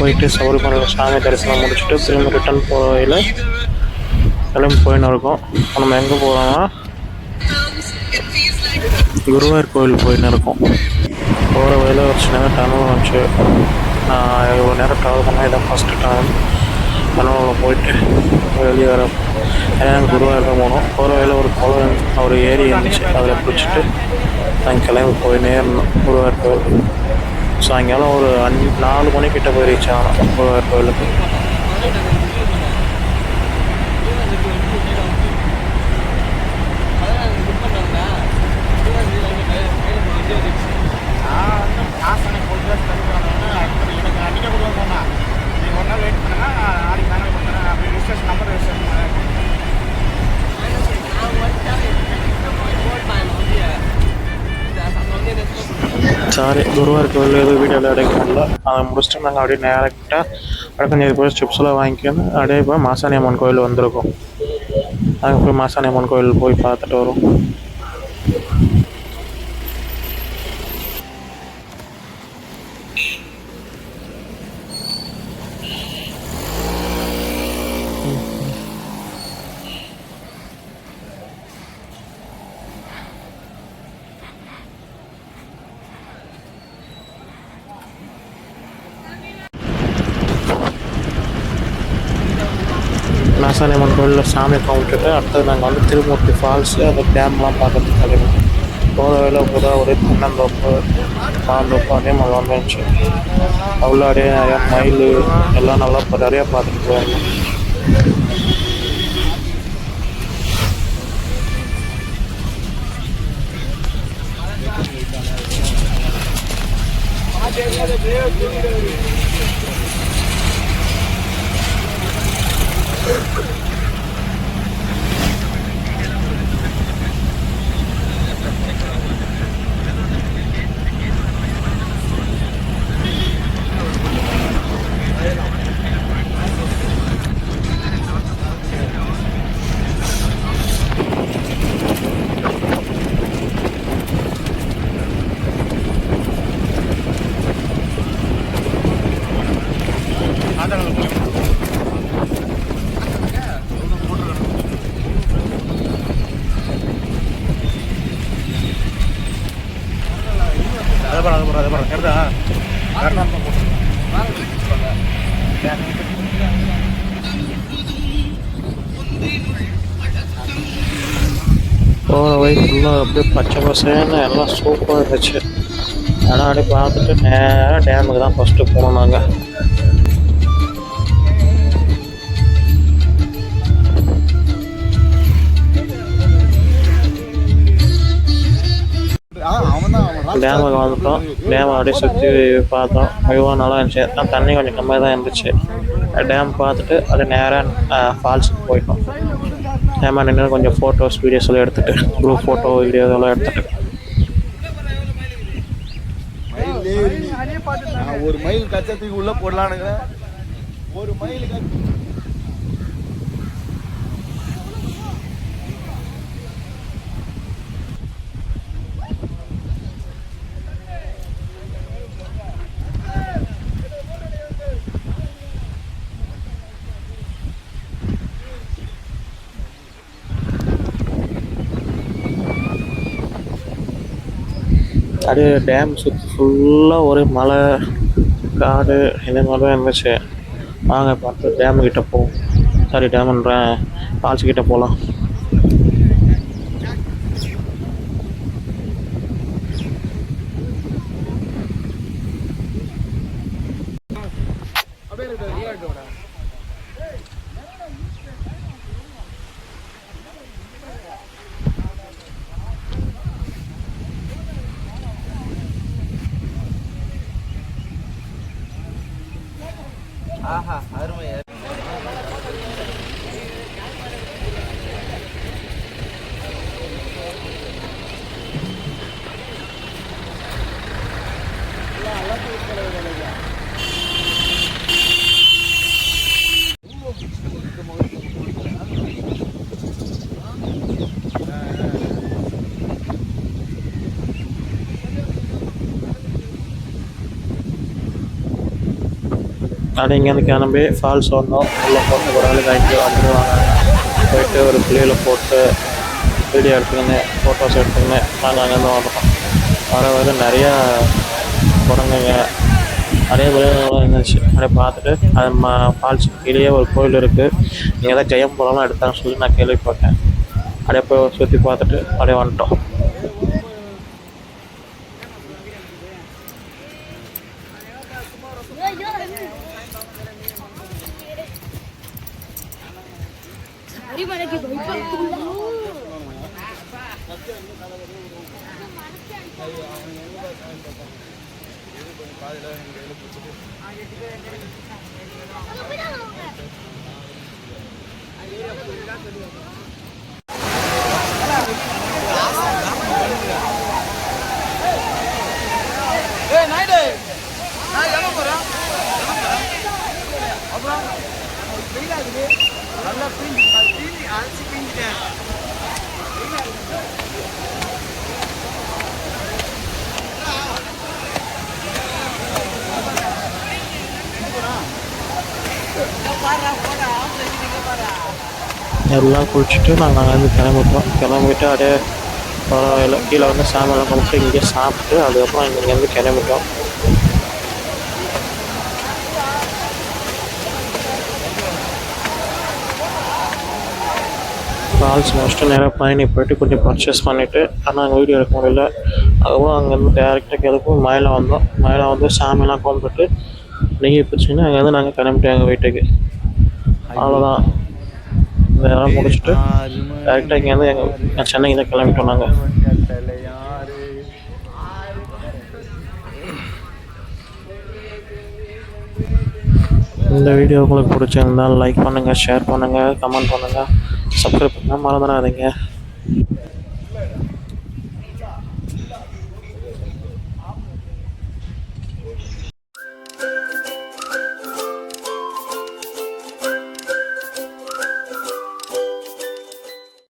போயிட்டு சபரிமலை சாமி தரிசனம் முடிச்சுட்டு திரும்ப ரிட்டர்ன் போகிற வழியில் கிளம்பி போயின்னு இருக்கோம். நம்ம எங்கே போகிறோம்னா குருவாயூர் கோவில் போயின்னு இருக்கோம். போகிற வழியில் ஒரு சின்ன டனல் வந்துச்சு. நான் இவ்வளோ நேரம் ட்ராவல் பண்ணால் இதான் ஃபஸ்ட்டு டைம் டனலில் போயிட்டு வெளியே வர. ஏன்னா குருவாயூர் தான் போகணும். போகிற வழியில் ஒரு குளம் ஒரு ஏரி இருந்துச்சு, அதில் பிடிச்சிட்டு நாங்கள் கிளம்பி போயின்னே இருந்தோம் குருவாயூர் கோவில். சாயங்காலம் ஒரு 4 மணிக்கிட்ட போய் ரீச் ஆகணும் குருவாயூர் கோவிலுக்கு. சாரி, குருவாயூர் கோவில் எதுவும் வீடியோவில் எடுக்க முடியல. அதை முடிச்சுட்டு நாங்கள் அப்படியே டேரெக்டாக வடக்கஞ்சேரி போய் ஸ்டெப்ஸ்லாம் வாங்கிக்கணும். அப்படியே போய் மாசாணி அம்மன் கோவில் வந்திருக்கோம். நாங்கள் போய் மாசாணி அம்மன் கோவில் போய் பார்த்துட்டு வரோம். மாசாணி அம்மன் கோவிலில் சாமி கும்பிட்டுட்டு அடுத்தது நாங்கள் வந்து திருமூர்த்தி ஃபால்ஸு அந்த டேம்லாம் பார்க்கறதுக்கு கிளம்பி போகிற வேலை கூட ஒரே தென்னந்தோப்பு மாந்தோப்பு அதே மாதிரி வந்துச்சு. அவ்வளோ அப்படியே நிறையா மயில் எல்லாம் நல்லா நிறையா பார்த்துட்டு போயிருந்தோம். போகிற வழி ஃபுல்லாக அப்படியே பச்சை பசேன்னு எல்லாம் சூப்பராக இருந்துச்சு. ஆனால் அப்படியே பார்த்துட்டு நேராக டேமுக்கு தான் ஃபஸ்ட்டு போனோம் நாங்கள். டேமுக்கு வந்துட்டோம். டேமை அப்படியே சுற்றி பார்த்தோம். மிகவும் நல்லா இருந்துச்சு. தண்ணி கொஞ்சம் கம்மியாக தான் இருந்துச்சு. டேம் பார்த்துட்டு அது நேராக ஃபால்ஸுக்கு போயிட்டோம். டேமாக நின்று கொஞ்சம் ஃபோட்டோஸ் வீடியோஸ் எல்லாம் எடுத்துகிட்டு குரூப் ஃபோட்டோ வீடியோ இதெல்லாம் எடுத்துகிட்டு ஒரு மைல் கச்சத்துக்கு உள்ள போடலானுங்க. ஒரு மைல் அப்படியே டேம் சுற்றி ஃபுல்லாக ஒரே மலை காடு இந்த மாதிரி தான் இருந்துச்சு. வாங்க பார்த்து டேமுக்கிட்ட போவோம். சாரி, டேமுன்றேன், ஃபால்ஸ் கிட்டே போகலாம். ஆஹா, அருமை. அப்படியே இங்கேருந்து கிளம்பி ஃபால்ஸ் வந்தோம். உள்ளே போட்டு ஒரு ஆளுக்கு 5 ரூபா போயிட்டு ஒரு புளியில் போட்டு வீடியோ எடுத்துக்கின்னு ஃபோட்டோஸ் எடுத்துக்கின்னு நாங்கள் அங்கேருந்து வந்துட்டோம். வர நிறையா குரங்குங்க நிறைய விலங்குகள்லாம் இருந்துச்சு. அப்படியே பார்த்துட்டு அது ஃபால்ஸ் கீழேயே ஒரு கோயில் இருக்குது. இங்கே தான் ஜெயம் பழம்லாம் எடுத்தாங்கன்னு சொல்லி நான் கேள்விப்பட்டேன். அப்படியே போய் சுற்றி பார்த்துட்டு அப்படியே வந்துட்டோம். எல்லாம் குளிச்சுட்டு நாங்கள் அங்கேருந்து கிளம்பிட்டு அப்படியே பரவாயில்ல கீழே வந்து சாமியெல்லாம் கும்பிட்டு இங்கேயே சாப்பிட்டு அதுக்கப்புறம் இங்கேருந்து கிளம்பிட்டோம். ஃபால்ஸ் முடிச்சுட்டு நேராக பயணி போயிட்டு கொஞ்சம் பர்ச்சேஸ் பண்ணிவிட்டு ஆனால் அங்கே வீடியோ எடுக்க முடியல. அதுக்கப்புறம் அங்கேருந்து டேரெக்டாக கிளம்பி மயிலை வந்தோம். மயிலை வந்து சாமியெல்லாம் கும்பிட்டு நெய் பிடிச்சிங்கன்னா அங்கேருந்து நாங்கள் கிளம்பிட்டோம் எங்கள் வீட்டுக்கு. அவ்வளோதான். இதெல்லாம் முடிச்சுட்டு டேரெக்டாக இங்கேருந்து எங்கள் சென்னைக்கு தான் கிளம்பிட்டோம் நாங்கள். இந்த வீடியோ உங்களுக்கு பிடிச்சிருந்தால் லைக் பண்ணுங்கள், ஷேர் பண்ணுங்கள், கமெண்ட் பண்ணுங்கள், சப்ஸ்கிரைப் பண்ண மறந்துடாதீங்க.